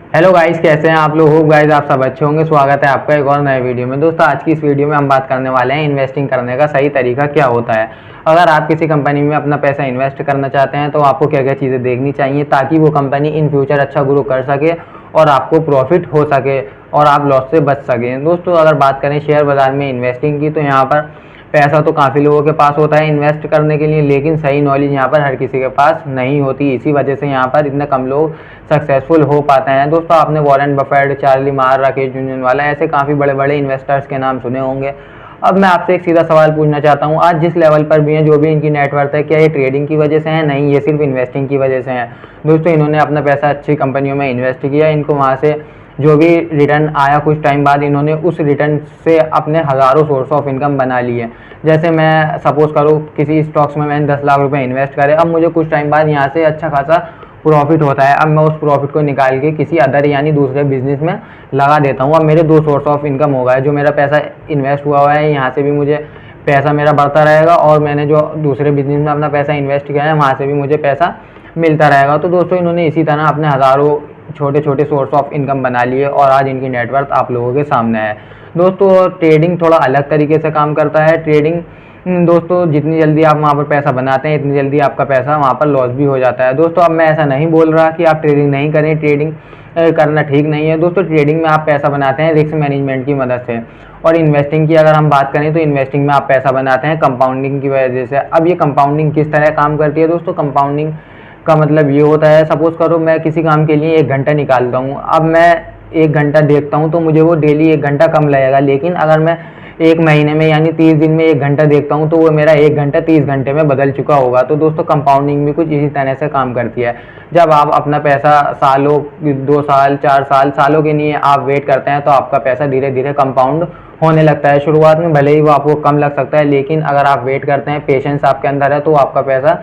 Hello guys, कैसे हैं आप लोग। होप गाइस आप सब अच्छे होंगे। स्वागत है आपका एक और नए वीडियो में। दोस्तों आज की इस वीडियो में हम बात करने वाले हैं इन्वेस्टिंग करने का सही तरीका क्या होता है। अगर आप किसी कंपनी में अपना पैसा इन्वेस्ट करना चाहते हैं तो आपको क्या क्या चीज़ें देखनी चाहिए ताकि वो कंपनी इन फ्यूचर अच्छा ग्रो कर सके और आपको प्रॉफिट हो सके और आप लॉस से बच सकें। दोस्तों अगर बात करें शेयर बाज़ार में इन्वेस्टिंग की, तो यहाँ पर पैसा तो काफ़ी लोगों के पास होता है इन्वेस्ट करने के लिए, लेकिन सही नॉलेज यहाँ पर हर किसी के पास नहीं होती। इसी वजह से यहाँ पर इतने कम लोग सक्सेसफुल हो पाते हैं। दोस्तों आपने वॉरेन बफेट, चार्ली मार, राकेश झुनझुनवाला ऐसे काफ़ी बड़े बड़े इन्वेस्टर्स के नाम सुने होंगे। अब मैं आपसे एक सीधा सवाल पूछना चाहता हूँ, आज जिस लेवल पर भी हैं, जो भी इनकी नेटवर्थ है, क्या ये ट्रेडिंग की वजह से है? नहीं, ये सिर्फ इन्वेस्टिंग की वजह से है। दोस्तों इन्होंने अपना पैसा अच्छी कंपनियों में इन्वेस्ट किया, इनको वहाँ से जो भी रिटर्न आया कुछ टाइम बाद इन्होंने उस रिटर्न से अपने हज़ारों सोर्स ऑफ इनकम बना लिए। जैसे मैं सपोज करूँ किसी स्टॉक्स में मैंने 10 लाख रुपए इन्वेस्ट करे, अब मुझे कुछ टाइम बाद यहाँ से अच्छा खासा प्रॉफिट होता है। अब मैं उस प्रॉफिट को निकाल के किसी अदर यानी दूसरे बिजनेस में लगा देता हूँ। अब मेरे दो सोर्स ऑफ इनकम हो गए। जो मेरा पैसा इन्वेस्ट हुआ है यहाँ से भी मुझे पैसा मेरा बढ़ता रहेगा, और मैंने जो दूसरे बिजनेस में अपना पैसा इन्वेस्ट किया है वहाँ से भी मुझे पैसा मिलता रहेगा। तो दोस्तों इन्होंने इसी तरह अपने हज़ारों छोटे छोटे सोर्स ऑफ इनकम बना लिए और आज इनकी नेटवर्थ आप लोगों के सामने है। दोस्तों ट्रेडिंग थोड़ा अलग तरीके से काम करता है। ट्रेडिंग दोस्तों जितनी जल्दी आप वहाँ पर पैसा बनाते हैं इतनी जल्दी आपका पैसा वहाँ पर लॉस भी हो जाता है। दोस्तों अब मैं ऐसा नहीं बोल रहा कि आप ट्रेडिंग नहीं करें, ट्रेडिंग करना ठीक नहीं है। दोस्तों ट्रेडिंग में आप पैसा बनाते हैं रिस्क मैनेजमेंट की मदद से, और इन्वेस्टिंग की अगर हम बात करें तो इन्वेस्टिंग में आप पैसा बनाते हैं कंपाउंडिंग की वजह से। अब ये कंपाउंडिंग किस तरह काम करती है दोस्तों? कंपाउंडिंग का मतलब ये होता है, सपोज करो मैं किसी काम के लिए 1 घंटा निकालता हूँ। अब मैं 1 घंटा देखता हूँ तो मुझे वो डेली 1 घंटा कम लगेगा, लेकिन अगर मैं 1 महीने में यानी 30 दिन में 1 घंटा देखता हूँ तो वो मेरा 1 घंटा 30 घंटे में बदल चुका होगा। तो दोस्तों कंपाउंडिंग भी कुछ इसी तरह से काम करती है। जब आप अपना पैसा सालों, 2 साल, 4 साल, सालों के लिए आप वेट करते हैं तो आपका पैसा धीरे धीरे कंपाउंड होने लगता है। शुरुआत में भले ही वो आपको कम लग सकता है, लेकिन अगर आप वेट करते हैं, पेशेंस आपके अंदर है, तो आपका पैसा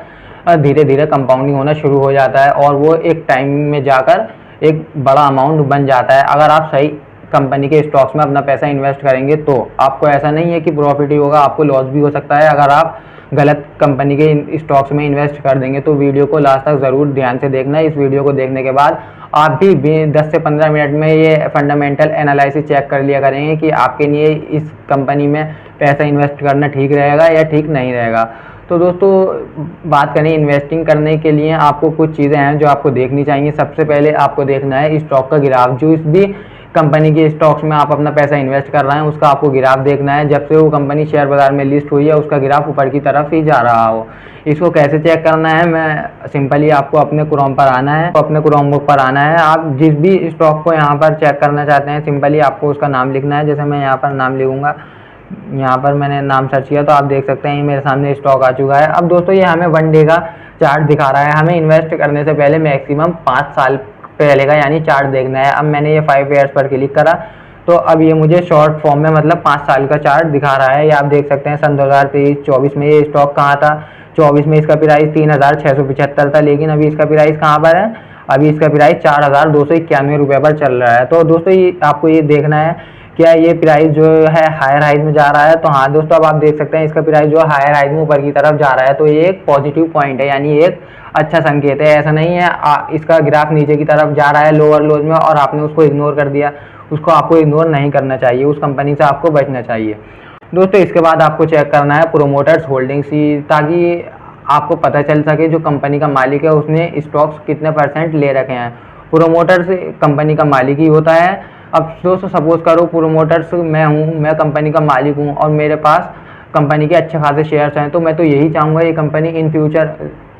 धीरे धीरे कंपाउंडिंग होना शुरू हो जाता है और वो एक टाइम में जाकर एक बड़ा अमाउंट बन जाता है। अगर आप सही कंपनी के स्टॉक्स में अपना पैसा इन्वेस्ट करेंगे तो आपको ऐसा नहीं है कि प्रॉफिट ही होगा, आपको लॉस भी हो सकता है अगर आप गलत कंपनी के स्टॉक्स में इन्वेस्ट कर देंगे। तो वीडियो को लास्ट तक ज़रूर ध्यान से देखना है। इस वीडियो को देखने के बाद आप भी 10 से 15 मिनट में ये फंडामेंटल एनालिसिस चेक कर लिया करेंगे कि आपके लिए इस कंपनी में पैसा इन्वेस्ट करना ठीक रहेगा या ठीक नहीं रहेगा। तो दोस्तों बात करें इन्वेस्टिंग करने के लिए आपको कुछ चीज़ें हैं जो आपको देखनी चाहिए। सबसे पहले आपको देखना है स्टॉक का ग्राफ। जो इस भी कंपनी के स्टॉक्स में आप अपना पैसा इन्वेस्ट कर रहे हैं उसका आपको ग्राफ देखना है। जब से वो कंपनी शेयर बाजार में लिस्ट हुई है उसका ग्राफ ऊपर की तरफ ही जा रहा हो। इसको कैसे चेक करना है? मैं सिंपली आपको अपने क्रोम पर आना है, तो अपने क्रोम बुक पर आना है। आप जिस भी स्टॉक को यहाँ पर चेक करना चाहते हैं सिंपली आपको उसका नाम लिखना है। जैसे मैं यहाँ पर नाम लिखूंगा, यहाँ पर मैंने नाम सर्च किया तो आप देख सकते हैं मेरे सामने स्टॉक आ चुका है। अब दोस्तों ये हमें 1 डे का चार्ट दिखा रहा है। हमें इन्वेस्ट करने से पहले मैक्सिमम 5 साल पहले का यानी चार्ट देखना है। अब मैंने ये 5 ईयर्स पर क्लिक करा तो अब ये मुझे शॉर्ट फॉर्म में मतलब 5 साल का चार्ट दिखा रहा है। ये आप देख सकते हैं सन 2023-24 में ये स्टॉक कहाँ था। 24 में इसका प्राइस 3675 था, लेकिन अभी इसका प्राइस कहाँ पर है? अभी इसका प्राइस 4291 रुपये पर चल रहा है। तो दोस्तों ये आपको ये देखना है क्या ये प्राइस जो है हायर हाइज में जा रहा है। तो हाँ दोस्तों अब आप देख सकते हैं इसका प्राइस जो हायर हाइज में ऊपर की तरफ जा रहा है। तो ये एक पॉजिटिव पॉइंट है, यानी एक अच्छा संकेत है। ऐसा नहीं है इसका ग्राफ नीचे की तरफ जा रहा है लोअर लोज में और आपने उसको इग्नोर कर दिया। उसको आपको इग्नोर नहीं करना चाहिए, उस कंपनी से आपको बचना चाहिए। दोस्तों इसके बाद आपको चेक करना है प्रोमोटर्स होल्डिंग्स, ताकि आपको पता चल सके जो कंपनी का मालिक है उसने स्टॉक्स कितने % ले रखे हैं। प्रोमोटर्स कंपनी का मालिक ही होता है। अब दोस्तों सपोज करो प्रोमोटर्स मैं हूँ, मैं कंपनी का मालिक हूँ और मेरे पास कंपनी के अच्छे खासे शेयर्स हैं, तो मैं तो यही चाहूँगा ये कंपनी इन फ्यूचर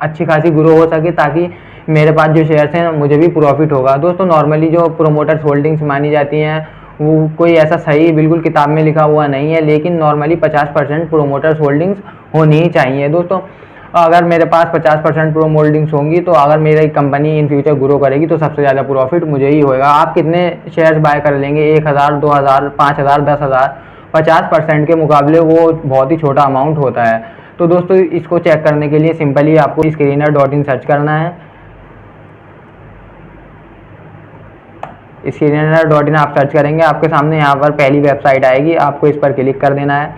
अच्छी खासी ग्रो हो सके ताकि मेरे पास जो शेयर्स हैं मुझे भी प्रॉफिट होगा। दोस्तों नॉर्मली जो प्रोमोटर्स होल्डिंग्स मानी जाती हैं वो कोई ऐसा सही बिल्कुल किताब में लिखा हुआ नहीं है, लेकिन नॉर्मली 50% प्रोमोटर्स होल्डिंग्स होनी ही चाहिए। दोस्तों अगर मेरे पास 50% प्रो होल्डिंग्स होंगी तो अगर मेरी कंपनी इन फ्यूचर ग्रो करेगी तो सबसे ज़्यादा प्रॉफिट मुझे ही होगा। आप कितने शेयर्स बाय कर लेंगे? 1000, 2000, 5000, 10,000? 50% के मुकाबले वो बहुत ही छोटा अमाउंट होता है। तो दोस्तों इसको चेक करने के लिए सिंपली आपको स्क्रीनर.in सर्च करना है। स्क्रीनर.in आप सर्च करेंगे, आपके सामने यहाँ पर पहली वेबसाइट आएगी, आपको इस पर क्लिक कर देना है।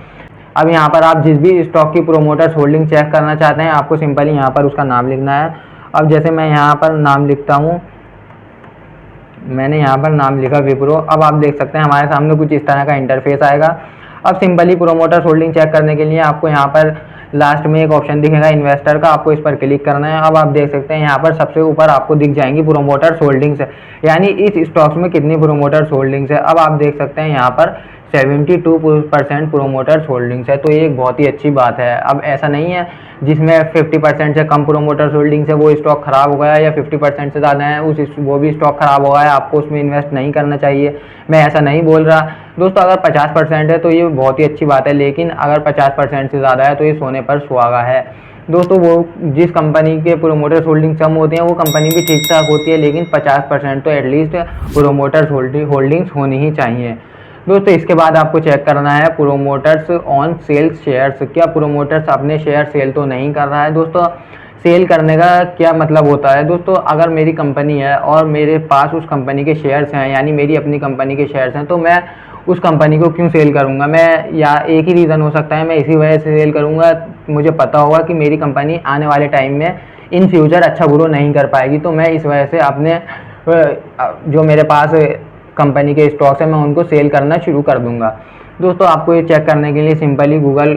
अब यहाँ पर आप जिस भी स्टॉक की प्रोमोटर्स होल्डिंग चेक करना चाहते हैं आपको सिंपली यहाँ पर उसका नाम लिखना है। अब जैसे मैं यहाँ पर नाम लिखता हूँ मैंने यहाँ पर नाम लिखा विप्रो। अब आप देख सकते हैं हमारे सामने कुछ इस तरह का इंटरफेस आएगा। अब सिंपली प्रोमोटर्स होल्डिंग चेक करने के लिए आपको यहाँ पर लास्ट में एक ऑप्शन दिखेगा इन्वेस्टर का, आपको इस पर क्लिक करना है। अब आप देख सकते हैं यहाँ पर सबसे ऊपर आपको दिख जाएंगी प्रोमोटर्स होल्डिंग्स, यानी इस स्टॉक्स में कितनी प्रोमोटर्स होल्डिंग्स है। अब आप देख सकते हैं यहाँ पर 72% प्रोमोटर्स होल्डिंग्स है, तो ये एक बहुत ही अच्छी बात है। अब ऐसा नहीं है जिसमें 50% से कम प्रोमोटर्स होल्डिंग्स है वो स्टॉक खराब हो गया, या 50% से ज़्यादा है वो भी स्टॉक खराब हो गया है, आपको उसमें इन्वेस्ट नहीं करना चाहिए। मैं ऐसा नहीं बोल रहा दोस्तों। अगर 50% है तो ये बहुत ही अच्छी बात है, लेकिन अगर 50% से ज़्यादा है तो ये सोने पर सुहागा है दोस्तों। वो जिस कंपनी के प्रोमोटर्स होल्डिंग कम होते हैं वो कंपनी भी ठीक ठाक होती है, लेकिन 50% तो एटलीस्ट प्रोमोटर्स होल्डिंग्स होनी ही चाहिए दोस्तों। इसके बाद आपको चेक करना है प्रोमोटर्स ऑन सेल्स शेयर्स। क्या प्रोमोटर्स अपने शेयर सेल तो नहीं कर रहा है दोस्तों। सेल करने का क्या मतलब होता है दोस्तों, अगर मेरी कंपनी है और मेरे पास उस कंपनी के शेयर्स हैं, यानी मेरी अपनी कंपनी के शेयर्स हैं, तो मैं उस कंपनी को क्यों सेल करूंगा। मैं या एक ही रीज़न हो सकता है, मैं इसी वजह से सेल करूंगा, मुझे पता होगा कि मेरी कंपनी आने वाले टाइम में इन फ्यूचर अच्छा ग्रो नहीं कर पाएगी, तो मैं इस वजह से अपने जो मेरे पास कंपनी के स्टॉक्स हैं मैं उनको सेल करना शुरू कर दूंगा दोस्तों। आपको ये चेक करने के लिए सिंपली गूगल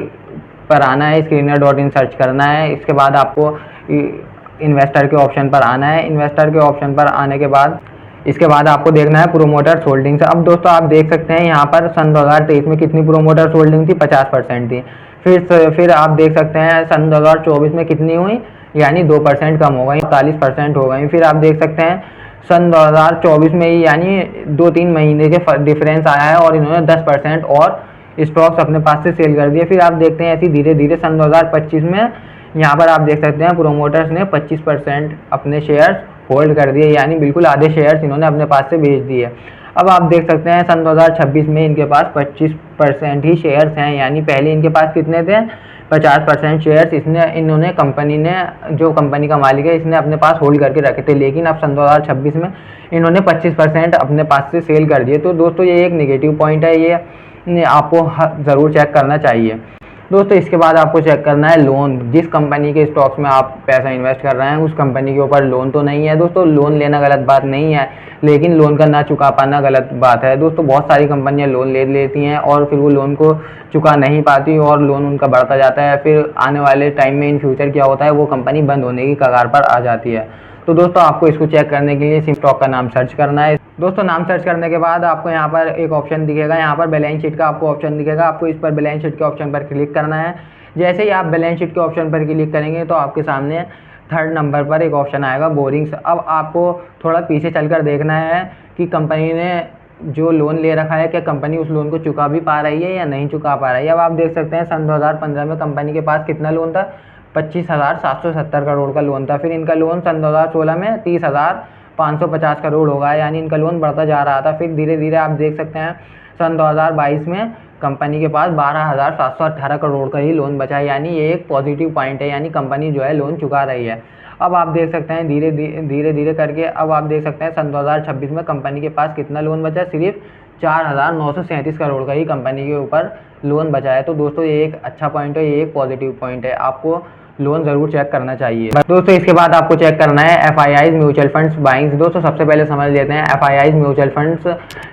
पर आना है, screener.in सर्च करना है। इसके बाद आपको इन्वेस्टर के ऑप्शन पर आना है। इन्वेस्टर के ऑप्शन पर आने के बाद इसके बाद आपको देखना है प्रोमोटर्स होल्डिंग्स। अब दोस्तों आप देख सकते हैं यहाँ पर सन 2023 में कितनी प्रोमोटर्स होल्डिंग थी, 50% थी। फिर आप देख सकते हैं सन 2024 में कितनी हुई, यानी 2% कम हो गई, 40% हो गई। फिर आप देख सकते हैं सन 2024 में ही यानी 2-3 महीने के डिफरेंस आया है और इन्होंने 10% और स्टॉक्स अपने पास से सेल कर दिए। फिर आप देखते हैं ऐसी धीरे धीरे सन 2025 में यहाँ पर आप देख सकते हैं प्रोमोटर्स ने 25% अपने शेयर्स होल्ड कर दिए, यानी बिल्कुल आधे शेयर्स इन्होंने अपने पास से बेच दिए। अब आप देख सकते हैं सन 2026 में इनके पास 25% ही शेयर्स हैं, यानी पहले इनके पास कितने थे, 50% शेयर्स इन्होंने कंपनी ने, जो कंपनी का मालिक है, इसने अपने पास होल्ड करके रखे थे, लेकिन अब सन 2026 में इन्होंने 25% अपने पास से सेल कर दिए। तो दोस्तों ये एक नेगेटिव पॉइंट है, ये आपको ज़रूर चेक करना चाहिए दोस्तों। इसके बाद आपको चेक करना है लोन। जिस कंपनी के स्टॉक्स में आप पैसा इन्वेस्ट कर रहे हैं उस कंपनी के ऊपर लोन तो नहीं है दोस्तों। लोन लेना गलत बात नहीं है, लेकिन लोन का ना चुका पाना गलत बात है दोस्तों। बहुत सारी कंपनियां लोन ले लेती हैं और फिर वो लोन को चुका नहीं पाती और लोन उनका बढ़ता जाता है। फिर आने वाले टाइम में इन फ्यूचर क्या होता है, वो कंपनी बंद होने की कगार पर आ जाती है। तो दोस्तों आपको इसको चेक करने के लिए स्टॉक का नाम सर्च करना है दोस्तों। नाम सर्च करने के बाद आपको यहाँ पर एक ऑप्शन दिखेगा, यहाँ पर बैलेंस शीट का आपको ऑप्शन दिखेगा। आपको इस पर बैलेंस शीट के ऑप्शन पर क्लिक करना है। जैसे ही आप बैलेंस शीट के ऑप्शन पर क्लिक करेंगे तो आपके सामने 3rd नंबर पर एक ऑप्शन आएगा बोरिंग्स। अब आपको थोड़ा पीछे चलकर देखना है कि कंपनी ने जो लोन ले रखा है, क्या कंपनी उस लोन को चुका भी पा रही है या नहीं चुका पा रही है। अब आप देख सकते हैं सन 2015 में कंपनी के पास कितना लोन था, 25,770 करोड़ का लोन था। फिर इनका लोन सन 2016 में 30,550 करोड़ होगा, यानी इनका लोन बढ़ता जा रहा था। फिर धीरे धीरे आप देख सकते हैं सन 2022 में कंपनी के पास 12,718 करोड़ का ही लोन बचा है, यानी ये एक पॉजिटिव पॉइंट है, यानी कंपनी जो है लोन चुका रही है। अब आप देख सकते हैं धीरे धीरे करके अब आप देख सकते हैं सन 2026 में कंपनी के पास कितना लोन बचा है, सिर्फ 4,937 करोड़ का ही कंपनी के ऊपर लोन बचा है। तो दोस्तों ये एक अच्छा पॉइंट है, ये एक पॉजिटिव पॉइंट है, आपको लोन ज़रूर चेक करना चाहिए दोस्तों। इसके बाद आपको चेक करना है FIIs म्यूचुअल फंड्स बाइंग्स। दोस्तों सबसे पहले समझ लेते हैं FIIs म्यूचुअल फंड्स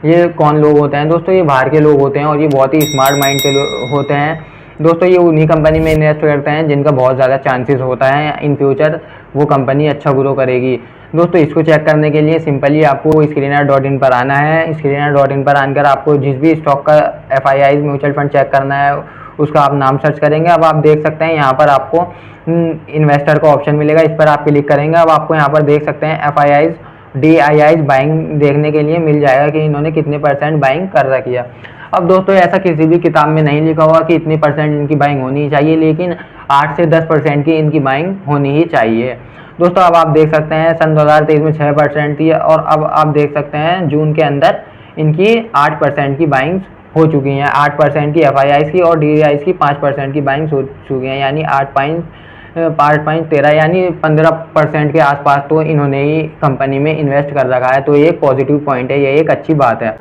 ये कौन लोग होते हैं दोस्तों। ये बाहर के लोग होते हैं और ये बहुत ही स्मार्ट माइंड के लोग होते हैं दोस्तों। ये उन्हीं कंपनी में इन्वेस्ट करते हैं जिनका बहुत ज़्यादा चांसेस होता है इन फ्यूचर वो कंपनी अच्छा ग्रो करेगी दोस्तों। इसको चेक करने के लिए सिंपली आपको screener.in पर आना है। screener.in पर आकर आपको जिस भी स्टॉक का FIIs म्यूचुअल फंड चेक करना है उसका आप नाम सर्च करेंगे। अब आप देख सकते हैं यहाँ पर आपको इन्वेस्टर का ऑप्शन मिलेगा, इस पर आप क्लिक करेंगे। अब आपको यहाँ पर देख सकते हैं FIIs DIIs बाइंग देखने के लिए मिल जाएगा कि इन्होंने कितने % बाइंग कर रखी है। अब दोस्तों ऐसा किसी भी किताब में नहीं लिखा हुआ कि इतनी % इनकी बाइंग होनी चाहिए, लेकिन 8 से 10% की इनकी बाइंग होनी ही चाहिए दोस्तों। अब आप देख सकते हैं सन 2023 में 6% थी और अब आप देख सकते हैं जून के अंदर इनकी 8% की बाइंग्स हो चुकी हैं। 8% की FIIs की और DIIs की 5% की बाइंग्स हो चुकी हैं, यानी 8.13 यानी 15% के आसपास तो इन्होंने ही कंपनी में इन्वेस्ट कर रखा है। तो ये एक पॉजिटिव पॉइंट है, ये एक अच्छी बात है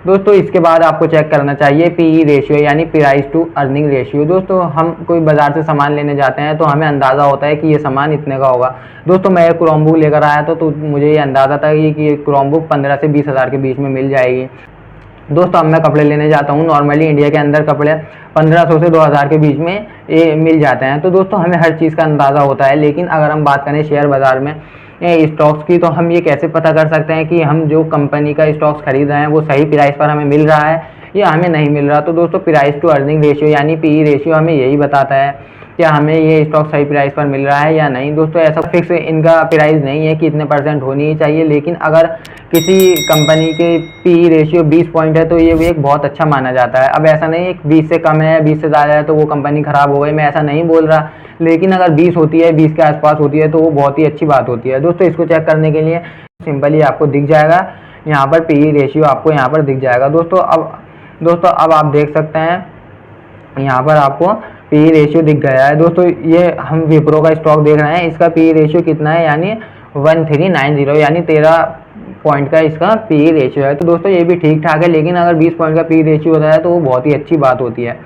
दोस्तों इसके बाद आपको चेक करना चाहिए पीई रेशियो यानी प्राइस टू अर्निंग रेशियो। दोस्तों हम कोई बाजार से सामान लेने जाते हैं तो हमें अंदाज़ा होता है कि ये सामान इतने का होगा। दोस्तों मैं एक क्रोमबुक लेकर आया तो मुझे ये अंदाज़ा था कि ये क्रोमबुक 15 से 20 हज़ार के बीच में मिल जाएगी। दोस्तों अब मैं कपड़े लेने जाता हूँ, नॉर्मली इंडिया के अंदर कपड़े 1500 से 2000 के बीच में ये मिल जाते हैं। तो दोस्तों हमें हर चीज़ का अंदाज़ा होता है। लेकिन अगर हम बात करें शेयर बाज़ार में स्टॉक्स की, तो हम ये कैसे पता कर सकते हैं कि हम जो कंपनी का स्टॉक्स खरीद रहे हैं वो सही प्राइस पर हमें मिल रहा है या हमें नहीं मिल रहा। तो दोस्तों प्राइस टू अर्निंग रेशियो यानी पीई रेशियो हमें यही बताता है क्या हमें ये स्टॉक सही प्राइस पर मिल रहा है या नहीं। दोस्तों ऐसा फिक्स इनका प्राइस नहीं है कि इतने % होनी ही चाहिए, लेकिन अगर किसी कंपनी के पीई रेशियो 20 पॉइंट है तो ये एक बहुत अच्छा माना जाता है। अब ऐसा नहीं है 20 से कम है 20 से ज़्यादा है तो वो कंपनी ख़राब हो गई, मैं ऐसा नहीं बोल रहा, लेकिन अगर 20 होती है 20 के आसपास होती है तो वो बहुत ही अच्छी बात होती है। दोस्तों इसको चेक करने के लिए सिंपली आपको दिख जाएगा यहाँ पर पीई रेशियो आपको यहाँ पर दिख जाएगा। दोस्तों अब आप देख सकते हैं यहाँ पर आपको पीई रेशियो दिख गया है। दोस्तों ये हम विप्रो का स्टॉक देख रहे हैं, इसका पीई रेशियो कितना है यानी 1390 यानी 13 पॉइंट का इसका पीई रेशियो है। तो दोस्तों ये भी ठीक ठाक है, लेकिन अगर 20 पॉइंट का पीई रेशियो होता है तो वो बहुत ही अच्छी बात होती है।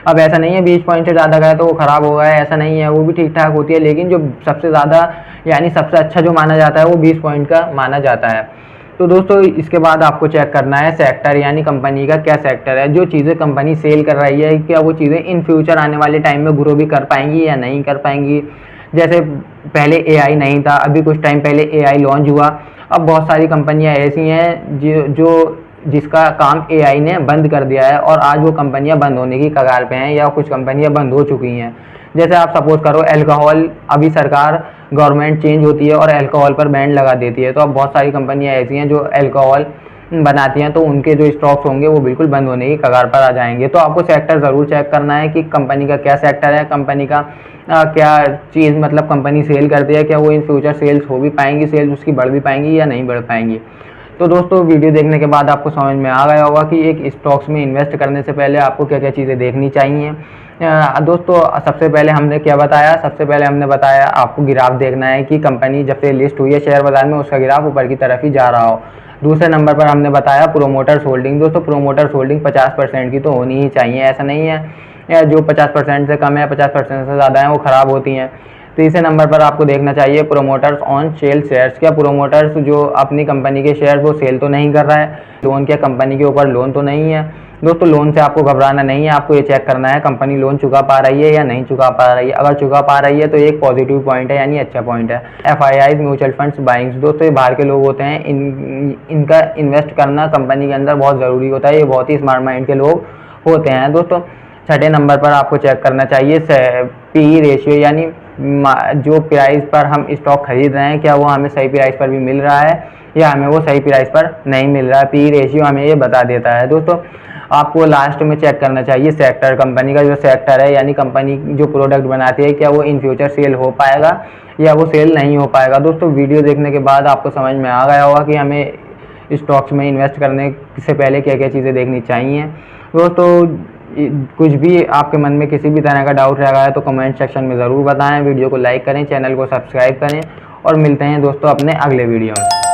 अब ऐसा नहीं है 20 पॉइंट से ज़्यादा का है तो वो ख़राब हो गया है, ऐसा नहीं है, वो भी ठीक ठाक होती है। लेकिन जो सबसे ज़्यादा यानी सबसे अच्छा जो माना जाता है वो 20 पॉइंट का माना जाता है। तो दोस्तों इसके बाद आपको चेक करना है सेक्टर यानी कंपनी का क्या सेक्टर है, जो चीज़ें कंपनी सेल कर रही है क्या वो चीज़ें इन फ्यूचर आने वाले टाइम में ग्रो भी कर पाएंगी या नहीं कर पाएंगी। जैसे पहले एआई नहीं था, अभी कुछ टाइम पहले एआई लॉन्च हुआ, अब बहुत सारी कंपनियां ऐसी हैं जो जिसका काम एआई ने बंद कर दिया है और आज वो कंपनियां बंद होने की कगार पे हैं या कुछ कंपनियां बंद हो चुकी हैं। जैसे आप सपोज करो अल्कोहल, अभी सरकार गवर्नमेंट चेंज होती है और अल्कोहल पर बैन लगा देती है, तो अब बहुत सारी कंपनियां ऐसी हैं जो अल्कोहल बनाती हैं तो उनके जो स्टॉक्स होंगे वो बिल्कुल बंद होने की कगार पर आ जाएंगे। तो आपको सेक्टर ज़रूर चेक करना है कि कंपनी का क्या सेक्टर है, कंपनी का क्या चीज़ मतलब कंपनी सेल करती है, क्या वो इन फ्यूचर सेल्स हो भी पाएंगी, सेल्स उसकी बढ़ भी पाएंगी या नहीं बढ़ पाएंगी। तो दोस्तों वीडियो देखने के बाद आपको समझ में आ गया होगा कि एक स्टॉक्स में इन्वेस्ट करने से पहले आपको क्या क्या चीज़ें देखनी चाहिए। दोस्तों सबसे पहले हमने क्या बताया, सबसे पहले हमने बताया आपको ग्राफ देखना है कि कंपनी जब से लिस्ट हुई है शेयर बाजार में उसका ग्राफ ऊपर की तरफ ही जा रहा हो। दूसरे नंबर पर हमने बताया प्रोमोटर्स होल्डिंग। दोस्तों प्रोमोटर्स होल्डिंग 50% की तो होनी ही चाहिए, ऐसा नहीं है जो 50% से कम है 50% से ज़्यादा है वो ख़राब होती हैं। तीसरे नंबर पर आपको देखना चाहिए प्रोमोटर्स ऑन सेल शेयर्स, क्या प्रोमोटर्स जो अपनी कंपनी के शेयर्स वो सेल तो नहीं कर रहा है, लोन क्या कंपनी के ऊपर लोन तो नहीं है। दोस्तों लोन से आपको घबराना नहीं है, आपको ये चेक करना है कंपनी लोन चुका पा रही है या नहीं चुका पा रही है। अगर चुका पा रही है तो एक पॉजिटिव पॉइंट है यानी अच्छा पॉइंट है। FIIs म्यूचुअल फंड्स बाइंग्स, दोस्तों ये बाहर के लोग होते हैं, इनका इन्वेस्ट करना कंपनी के अंदर बहुत ज़रूरी होता है, ये बहुत ही स्मार्ट माइंड के लोग होते हैं। दोस्तों छठे नंबर पर आपको चेक करना चाहिए पीई रेशियो यानी जो प्राइस पर हम स्टॉक खरीद रहे हैं क्या वो हमें सही प्राइस पर भी मिल रहा है या हमें वो सही प्राइस पर नहीं मिल रहा है। पीई रेशियो हमें ये बता देता है। दोस्तों आपको लास्ट में चेक करना चाहिए सेक्टर, कंपनी का जो सेक्टर है यानी कंपनी जो प्रोडक्ट बनाती है क्या वो इन फ्यूचर सेल हो पाएगा या वो सेल नहीं हो पाएगा। दोस्तों वीडियो देखने के बाद आपको समझ में आ गया होगा कि हमें स्टॉक्स में इन्वेस्ट करने से पहले क्या क्या चीज़ें देखनी चाहिए। दोस्तों कुछ भी आपके मन में किसी भी तरह का डाउट रह गया है तो कमेंट सेक्शन में ज़रूर बताएं, वीडियो को लाइक करें, चैनल को सब्सक्राइब करें और मिलते हैं दोस्तों अपने अगले वीडियो में।